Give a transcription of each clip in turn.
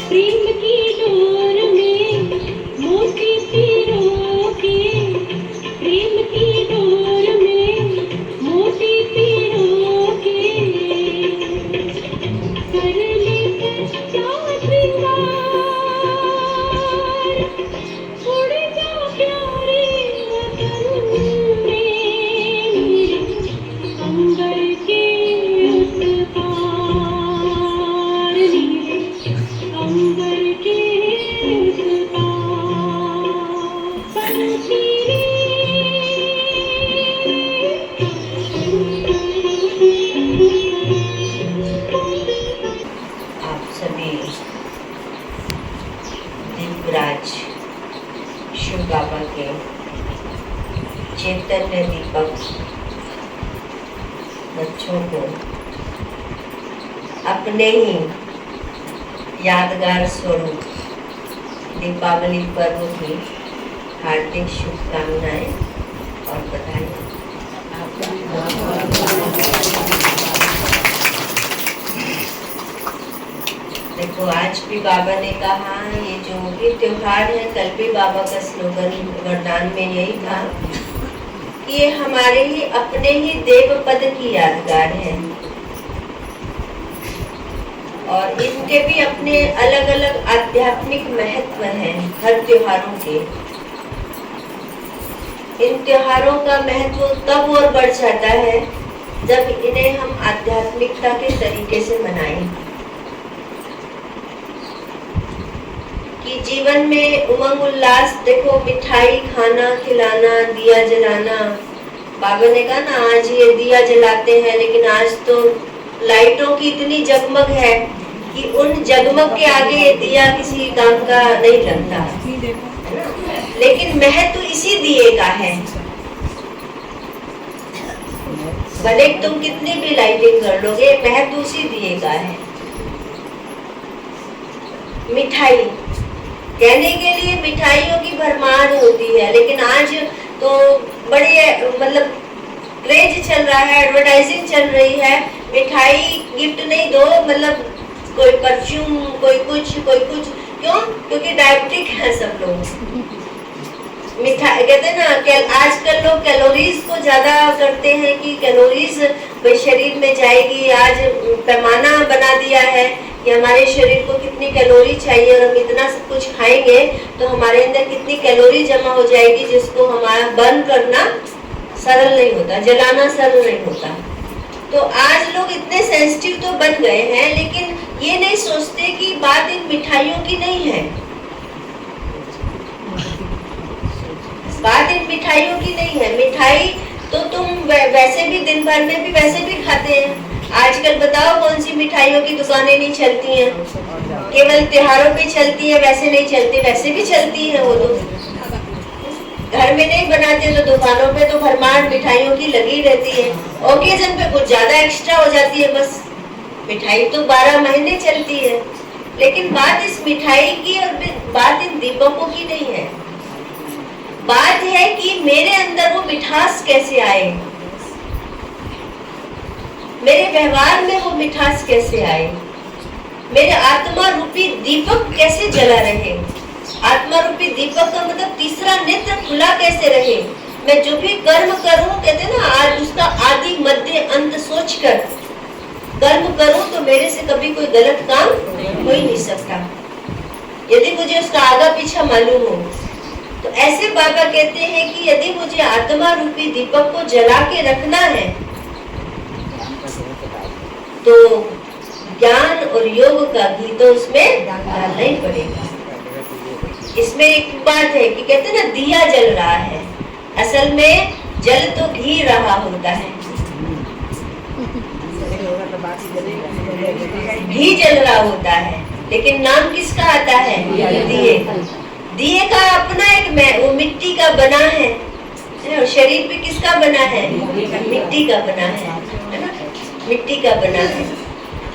प्रेम की डोर में मोती पिरो के, प्रेम की डोर में मोती पिरो के, कर ले सच्चा श्रृंगार, उड़ जा प्यारे वतन में, अंबर के उस पार, अंबर के उस पार, पंछी आप सभी दीपराज शिव बाबा के चैतन्य दीपक बच्चों को अपने ही यादगार स्वरूप दीपावली पर्व की हार्दिक शुभकामनाएं और बधाई। देखो, आज भी बाबा ने कहा, ये जो भी त्योहार है, कल भी बाबा का स्लोगन वरदान में यही था कि ये हमारे ही अपने ही देव पद की यादगार है और इनके भी अपने अलग अलग आध्यात्मिक महत्व हैं हर त्योहारों के। इन त्योहारों का महत्व तब और बढ़ जाता है जब इन्हें हम आध्यात्मिकता के तरीके से मनाएं, कि जीवन में उमंग उल्लास। देखो, मिठाई खाना, खिलाना, दिया जलाना। बाबा ने कहा ना, आज ये दिया जलाते हैं, लेकिन आज तो लाइटों की इतनी जगमग है कि उन जगमग के आगे ये दिया किसी काम का नहीं लगता, लेकिन महत्व तो इसी दिए का है। भले तुम कितनी भी लाइटिंग कर लोगे, महत्व उसी दिए का है। मिठाई कहने के लिए मिठाइयों की भरमार होती है, लेकिन आज तो बड़े मतलब क्रेज चल रहा है, एडवर्टाइजिंग चल रही है। मिठाई गिफ्ट नहीं दो, मतलब कोई परफ्यूम, कोई कुछ कोई कुछ। क्यों? क्योंकि डायबिटिक है सब लोग। मिठाई कहते हैं ना, आजकल लोग कैलोरीज को ज्यादा करते हैं कि कैलोरीज शरीर में जाएगी। आज पैमाना बना दिया है कि हमारे शरीर को कितनी कैलोरी चाहिए और हम इतना सब कुछ खाएंगे तो हमारे अंदर कितनी कैलोरी जमा हो जाएगी, जिसको हमारा बर्न करना सरल नहीं होता, जलाना सरल नहीं होता। तो आज लोग इतने सेंसिटिव तो बन गए हैं, लेकिन ये नहीं सोचते कि बात इन मिठाइयों की नहीं है, बात इन मिठाइयों की नहीं है। मिठाई तो तुम वैसे भी दिन भर में भी वैसे भी खाते हैं। आजकल बताओ कौन सी मिठाइयों की दुकानें नहीं चलती हैं, केवल त्योहारों पे चलती है, वैसे नहीं चलती। वैसे भी चलती है, वो तो घर में नहीं बनाते तो दुकानों पे तो भरमार मिठाइयों की लगी रहती है। ओकेजन पे कुछ ज्यादा एक्स्ट्रा हो जाती है, बस। मिठाई तो 12 महीने चलती है, लेकिन बात इस मिठाई की और बात इन दीपकों की नहीं है। बात है कि मेरे अंदर वो मिठास कैसे आए, मेरे व्यवहार में वो मिठास कैसे आए, मेरे आत्मा रूपी दीपक कैसे जला रहे। आत्मा रूपी दीपक का मतलब तीसरा नेत्र खुला कैसे रहे। मैं जो भी कर्म करूं, कहते हैं ना, आज उसका आदि मध्य अंत सोचकर कर्म करूं तो मेरे से कभी कोई गलत काम हो ही नहीं सकता, यदि मुझे उसका आगा पीछा मालूम हो। तो ऐसे बाबा कहते हैं कि यदि मुझे आत्मा रूपी दीपक को जला के रखना है तो ज्ञान और योग का घी तो उसमें डालना ही पड़ेगा। इसमें एक बात है कि कहते हैं ना, दिया जल रहा है, असल में जल तो घी रहा होता है, घी जल रहा होता है, लेकिन नाम किसका आता है? दिए। दिए का अपना एक वो मिट्टी का बना है, शरीर भी किसका बना है? मिट्टी का बना है ना, मिट्टी का बना है।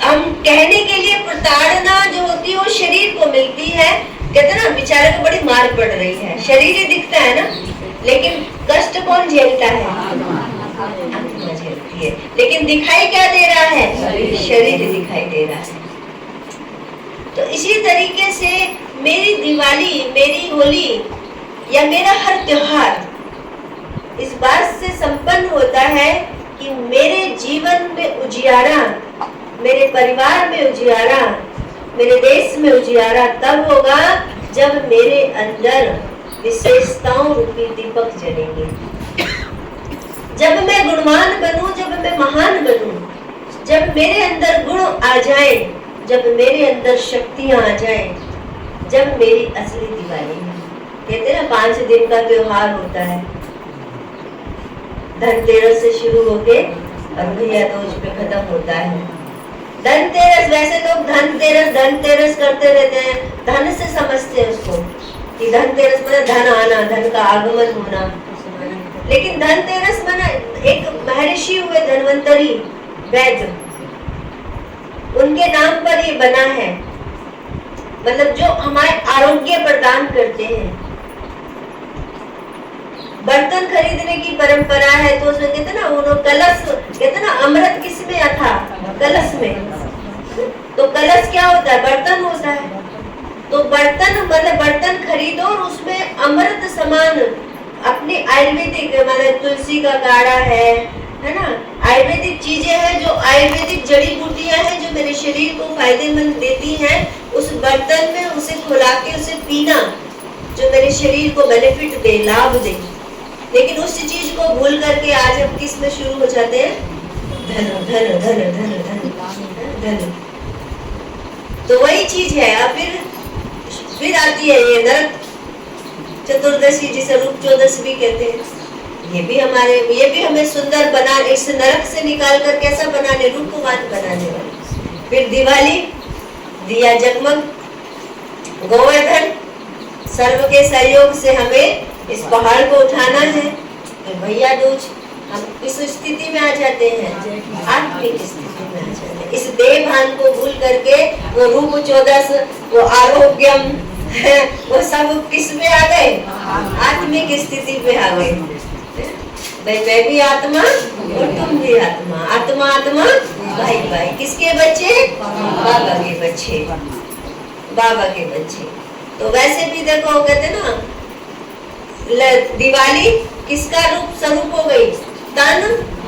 हम कहने के लिए प्रताड़ना जो होती है वो शरीर को मिलती है। कहते हैं ना, बेचारे को बड़ी मार पड़ रही है, शरीर ही दिखता है ना, लेकिन कष्ट कौन झेलता है? आत्मा झेलती है। लेकिन दिखाई क्या दे रहा है? शरीर दिखाई दे रहा है। तो इसी तरीके से मेरी दिवाली, मेरी होली या मेरा हर त्योहार इस बात से संपन्न होता है कि मेरे जीवन में उजियारा, मेरे परिवार में उजियारा, मेरे देश में उजियारा तब होगा जब मेरे अंदर विशेषताओं रूपी दीपक जलेंगे। जब मैं गुणवान बनूं, जब मैं महान बनूं, जब मेरे अंदर गुण आ जाए, जब मेरे अंदर शक्तियां आ जाए, जब मेरी असली दिवाली है। कहते हैं ना 5 दिन का त्योहार होता है, धनतेरस से शुरू होके और भैया दूज पे खत्म होता है। धनतेरस, वैसे लोग धनतेरस धनतेरस करते रहते हैं, धन से समझते हैं उसको कि धनतेरस मतलब धन आना, धन का आगमन होना। लेकिन धनतेरस माना एक महर्षि हुए धन्वंतरी वैद्य, उनके नाम पर ये बना है। मतलब जो हमारे आरोग्य प्रदान करते हैं। बर्तन खरीदने की परंपरा है तो उसमें कहते ना, उन्होंने कलश, कहते ना अमृत किसमें था? कलश में। तो कलश क्या होता है? बर्तन होता है। तो बर्तन मतलब बर्तन खरीदो और उसमें अमृत समान अपने आयुर्वेदिक, माने तुलसी का काढ़ा है ना, आयुर्वेदिक चीजें हैं, जो आयुर्वेदिक जड़ी बूटियां हैं जो मेरे शरीर को फायदेमंद देती हैं, उस बर्तन में उसे खुला के उसे पीना जो मेरे शरीर को बेनिफिट दे, लाभ दे। लेकिन उस चीज को भूल करके आज हम किस में शुरू हो जाते हैं? धन धन धन धन धन धन। तो वही चीज है। अब फिर आती है ये नरक चतुर्दशी, जिसे रूप चौदस भी कहते हैं। ये भी हमें सुंदर बना, इस नरक से निकाल कर कैसा बनाने, रूपवान बनाने वाली। फिर दिवाली, दिया जगमग, गोवर्धन, सर्व के सहयोग से हमें इस पहाड़ को उठाना है। तो भैया दूज, हम किस स्थिति में आ जाते हैं? आत्मिक स्थिति में आ जाते हैं। इस देह भान को भूल करके वो रूप चौदस, वो आरोग्यम, वो सब किस में आ गए? आत्मिक स्थिति पे आ गए। भाई मैं भी आत्मा और तुम भी आत्मा, आत्मा आत्मा भाई भाई। किसके बच्चे? बाबा के बच्चे, बाबा के बच्चे। तो वैसे भी देखो, कहते ना दिवाली किसका रूप स्वरूप हो गई? तन,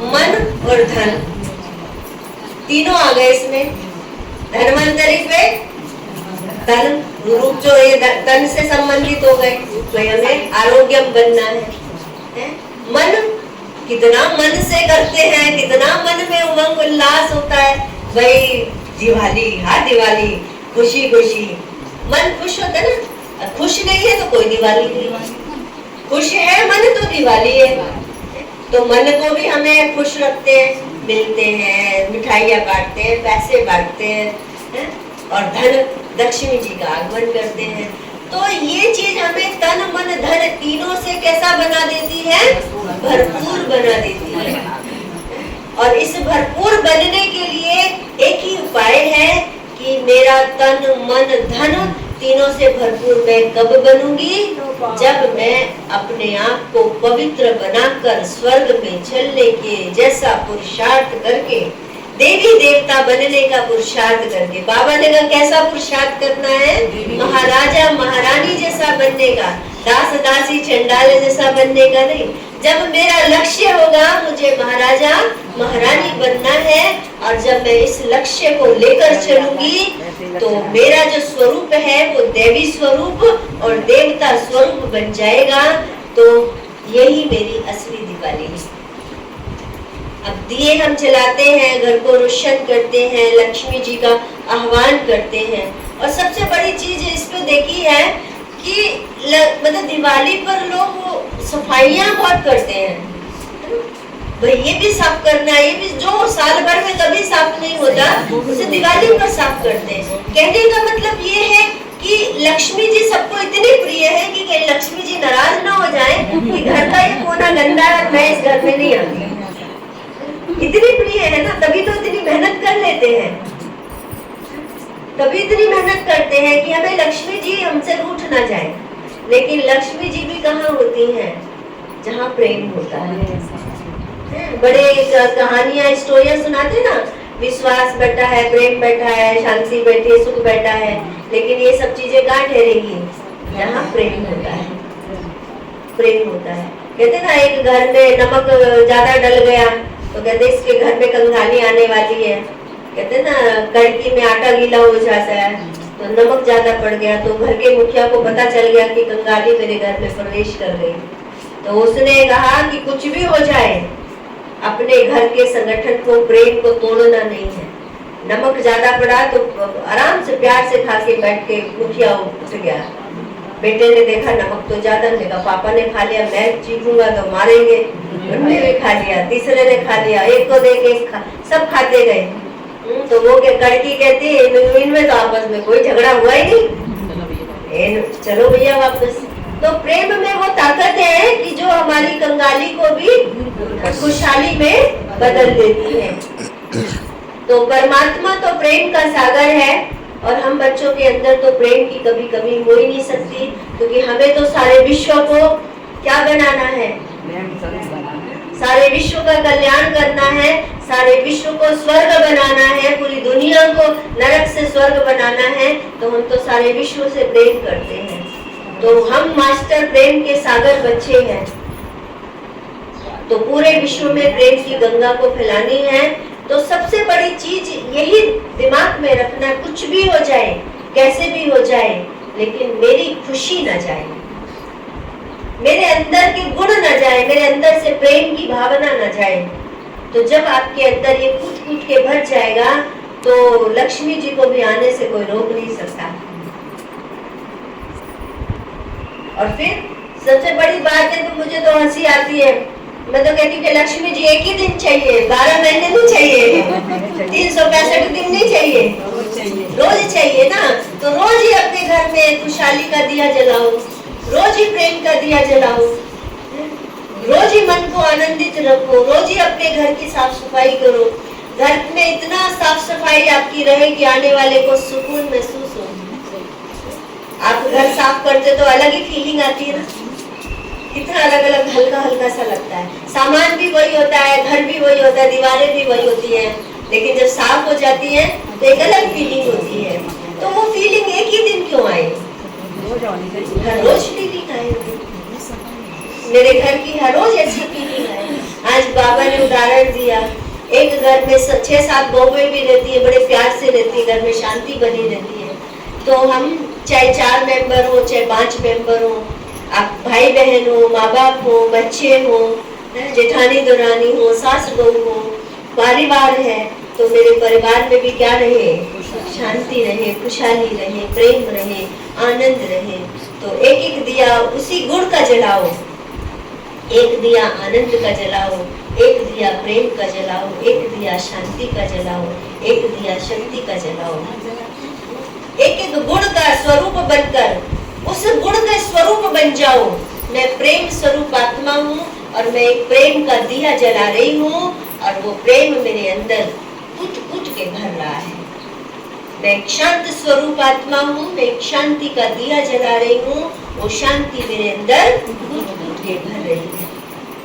मन और धन, तीनों आ गए इसमें। धन्वंतरी पे तन रूप, जो ये तन से संबंधित हो गए, तो हमें आरोग्यम बनना है। मन, कितना मन से करते हैं, कितना मन में उमंग उल्लास होता है। भाई दिवाली, हाँ दिवाली, खुशी खुशी, मन खुश होता है ना। खुश नहीं है तो कोई दिवाली नहीं, खुश है मन तो दिवाली है। तो मन को भी हमें खुश रखते हैं, मिलते हैं, मिठाइयाँ बांटते हैं, पैसे बांटते हैं, और धन, लक्ष्मी जी का आगमन करते हैं। तो ये चीज हमें तन मन धन तीनों से कैसा बना देती है? भरपूर बना देती है। और इस भरपूर बनने के लिए एक ही उपाय है कि मेरा तन मन धन तीनों से भरपूर मैं कब बनूंगी? जब मैं अपने आप को पवित्र बनाकर स्वर्ग में चलने के जैसा पुरुषार्थ करके, देवी देवता बनने का पुरुषार्थ करके। बाबा ने कहा कैसा पुरुषार्थ करना है? महाराजा महारानी जैसा बनने का, दास दासी चंडाल जैसा बनने का नहीं। जब मेरा लक्ष्य होगा मुझे महाराजा महारानी बनना है, और जब मैं इस लक्ष्य को लेकर चलूंगी तो मेरा जो स्वरूप है वो देवी स्वरूप और देवता स्वरूप बन जाएगा। तो यही मेरी असली दिवाली है। अब दिए हम जलाते हैं, घर को रोशन करते हैं, लक्ष्मी जी का आह्वान करते हैं। और सबसे बड़ी चीज इस पे देखी है कि मतलब दिवाली पर लोग सफाइयां बहुत करते हैं। भाई ये भी साफ करना है, ये भी जो साल भर में कभी साफ नहीं होता उसे दिवाली पर साफ करते हैं। कहने का मतलब ये है कि लक्ष्मी जी सबको इतनी प्रिय है कि कहीं लक्ष्मी जी नाराज ना हो जाए कि घर का ये कोना गंदा है, मैं इस घर में नहीं आती। इतनी प्रिय है ना, तभी तो इतनी मेहनत कर लेते हैं, तभी इतनी मेहनत करते हैं कि हमें लक्ष्मी जी हमसे रूठ ना जाए। लेकिन लक्ष्मी जी भी कहाँ होती हैं? जहाँ प्रेम होता है। बड़े कहानियां स्टोरियां सुनाते ना विश्वास बैठा है, प्रेम बैठा है, शांति बैठी है, सुख बैठा है, लेकिन ये सब चीजें कहाँ ठहरेगी? जहाँ प्रेम होता है, प्रेम होता है। कहते ना एक घर में नमक ज्यादा डल गया तो कहते इसके घर में कंगाली आने वाली है। कहते ना कड़की में आटा गीला हो जाता है, तो नमक ज्यादा पड़ गया तो घर के मुखिया को पता चल गया कि कंगाली मेरे घर में प्रवेश कर गई। तो उसने कहा कि कुछ भी हो जाए, अपने घर के संगठन को, प्रेम को तोड़ना नहीं है। नमक ज्यादा पड़ा तो आराम से प्यार से खा के बैठ के मुखिया उठ गया। बेटे ने देखा नमक तो ज्यादा, ने कहा पापा ने खा लिया, मैं चीखूंगा तो मारेंगे। उन्होंने भी खा लिया, तीसरे ने खा लिया, एक को देख एक सब खाते गए। तो वो कड़की कहती है इनमें तो आपस में कोई झगड़ा हुआ ही नहीं, चलो भैया वापस। तो प्रेम में वो ताकत है कि जो हमारी कंगाली को भी खुशहाली में बदल देती है। तो परमात्मा तो प्रेम का सागर है और हम बच्चों के अंदर तो प्रेम की कभी कमी हो ही नहीं सकती, क्योंकि हमें तो सारे विश्व को क्या बनाना है? सारे विश्व का कल्याण करना है, सारे विश्व को स्वर्ग बनाना है, पूरी दुनिया को नरक से स्वर्ग बनाना है। तो हम तो सारे विश्व से प्रेम करते हैं, तो हम मास्टर प्रेम के सागर बच्चे हैं। तो पूरे विश्व में प्रेम की गंगा को फैलानी है। तो सबसे बड़ी चीज यही दिमाग में रखना, कुछ भी हो जाए, कैसे भी हो जाए, लेकिन मेरी खुशी न जाए, मेरे अंदर के गुण न जाए, मेरे अंदर से प्रेम की भावना न जाए। तो जब आपके अंदर ये कूट कूट के भर जाएगा तो लक्ष्मी जी को भी आने से कोई रोक नहीं सकता। और फिर सबसे बड़ी बात है, तो मुझे तो हंसी आती है, मैं तो कहती हूँ कि लक्ष्मी जी एक ही दिन चाहिए, 12 महीने नहीं चाहिए, 365 दिन नहीं चाहिए, रोज चाहिए ना। तो रोज ही अपने घर में खुशहाली का दिया जलाओ, रोज ही प्रेम का दिया जलाओ, रोज ही मन को आनंदित रखो, रोज ही अपने घर की साफ सफाई करो। घर में इतना साफ सफाई आपकी रहे कि आने वाले को सुकून महसूस हो। आप घर साफ करते तो अलग ही फीलिंग आती है ना, कितना अलग अलग हल्का हल्का सा लगता है। सामान भी वही होता है, घर भी वही होता है, दीवारें भी वही होती हैं, लेकिन जब साफ हो जाती है तो एक अलग फीलिंग होती है। तो वो फीलिंग एक ही दिन क्यों आए? हर रोज फीलिंग आए, मेरे घर की हर रोज ऐसी फीलिंग आए। आज बाबा ने उदाहरण दिया, एक घर में 6-7 बहुएं भी रहती है, बड़े प्यार से रहती है, घर में शांति बनी रहती है। तो हम चाहे 4 मेंबर हो, चाहे 5 मेंबर हो, आप भाई बहन हो, माँ बाप हो, बच्चे हो, जेठानी दुरानी हो, सास बहू हो, परिवार है, तो मेरे परिवार में भी क्या रहे? शांति रहे, खुशहाली रहे, प्रेम रहे, आनंद रहे। तो एक एक दिया उसी गुण का जलाओ, एक दिया आनंद का जलाओ, एक दिया प्रेम का जलाओ, एक दिया शांति का जलाओ, एक दिया शक्ति का जलाओ। एक एक गुण का स्वरूप बनकर उस गुण के स्वरूप बन जाओ। मैं प्रेम स्वरूप आत्मा हूँ और मैं एक प्रेम का दिया जला रही हूँ और वो प्रेम मेरे अंदर कूट कूट के भर रहा है। मैं एक शांत स्वरूप आत्मा हूँ, मैं एक शांति का दिया जला रही हूँ, वो शांति मेरे अंदर कूट कूट के भर रही है।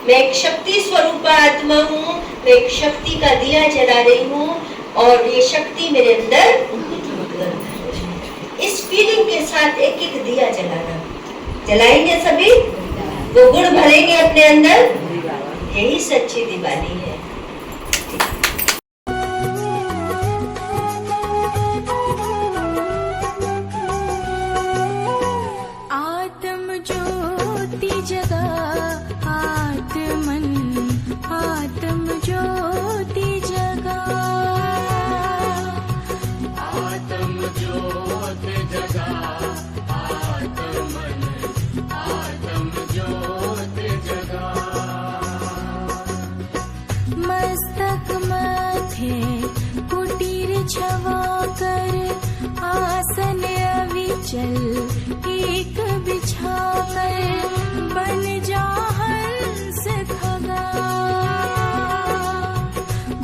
मैं एक शक्ति स्वरूप आत्मा हूँ, मैं एक शक्ति का दिया जला रही हूँ और ये शक्ति मेरे अंदर कूट कूट कर भर रही है। इस फीलिंग के साथ एक एक दिया जलाना, जलाएंगे सभी, वो गुण भरेंगे अपने अंदर, यही सच्ची दिवाली है। आत्म ज्योति जगा आत्मन, आत्म ज्योति जगा, आत्म ज्योति जगा आत्मन, आत्म ज्योति जगा। मस्तक माथे कुटीर छवा कर, आसन अविचल एक बिछाकर, बन जा हंस खगा,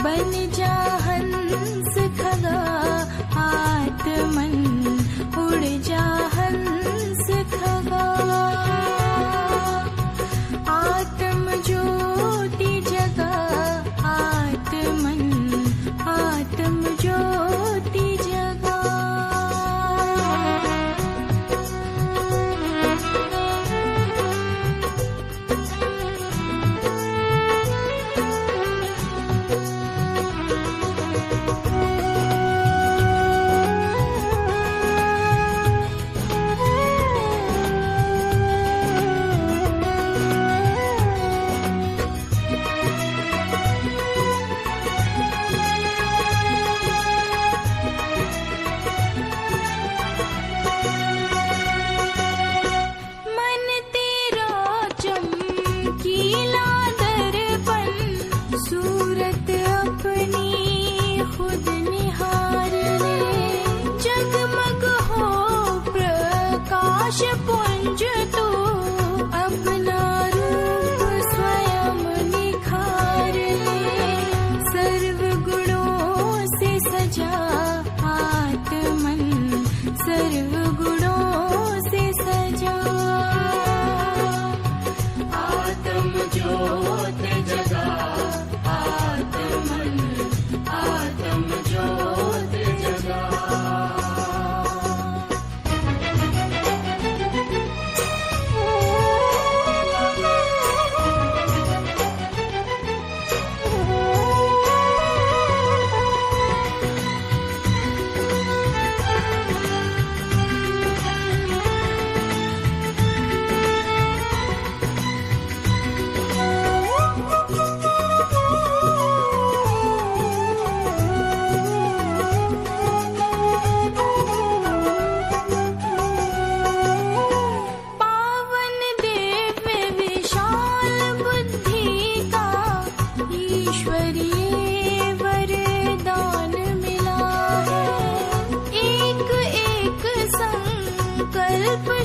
बन जा हंस खगा आत्मन, उड़ जा हंस खगा। आत्म ज्योति जगा आत्मन, आत्म प्रकाश पुंज तू अपना रूप स्वयं निखार ले। सर्व गुणों से सजा आत्मन, सर्व गुणों से सजा। आत्म ज्योत जगा आत्मन, आत्म ज्योत जगा।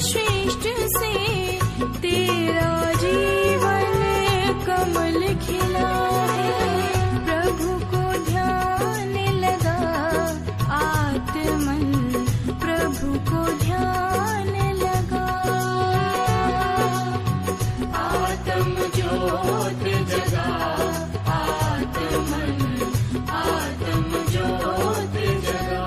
श्रेष्ठ से तेरा जीवन कमल खिला है। प्रभु को ध्यान लगा आत्मन, प्रभु को ध्यान लगा। आत्म ज्योत जगा आत्मन, आत्म ज्योत जगा।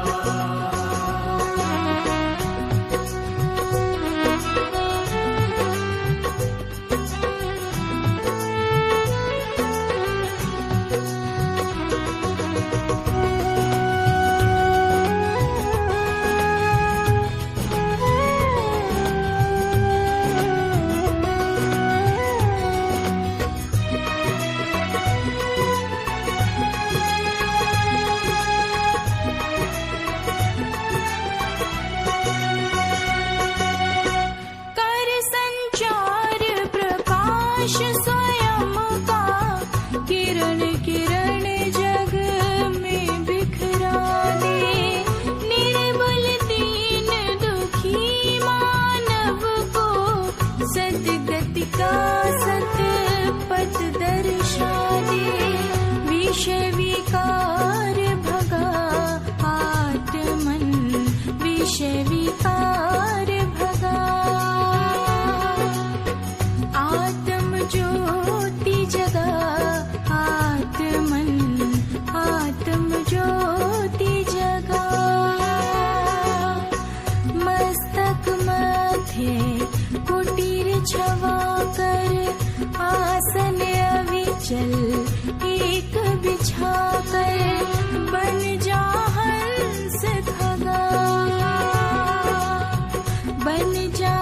स्वयं का किरण किरण जग में बिखरा दे। निर्बल दीन दुखी मानव को सद्गति का सत पथ दर्शा दे। विषय विकार भगा आत्मन, विषय विकार भगा। ज्योति जगा आत्मन, आत्म ज्योति जगा। मस्तक मध्य कुटीर छवा कर आसन अविचल एक बिछा कर। बन जा हंस खगा, बन जा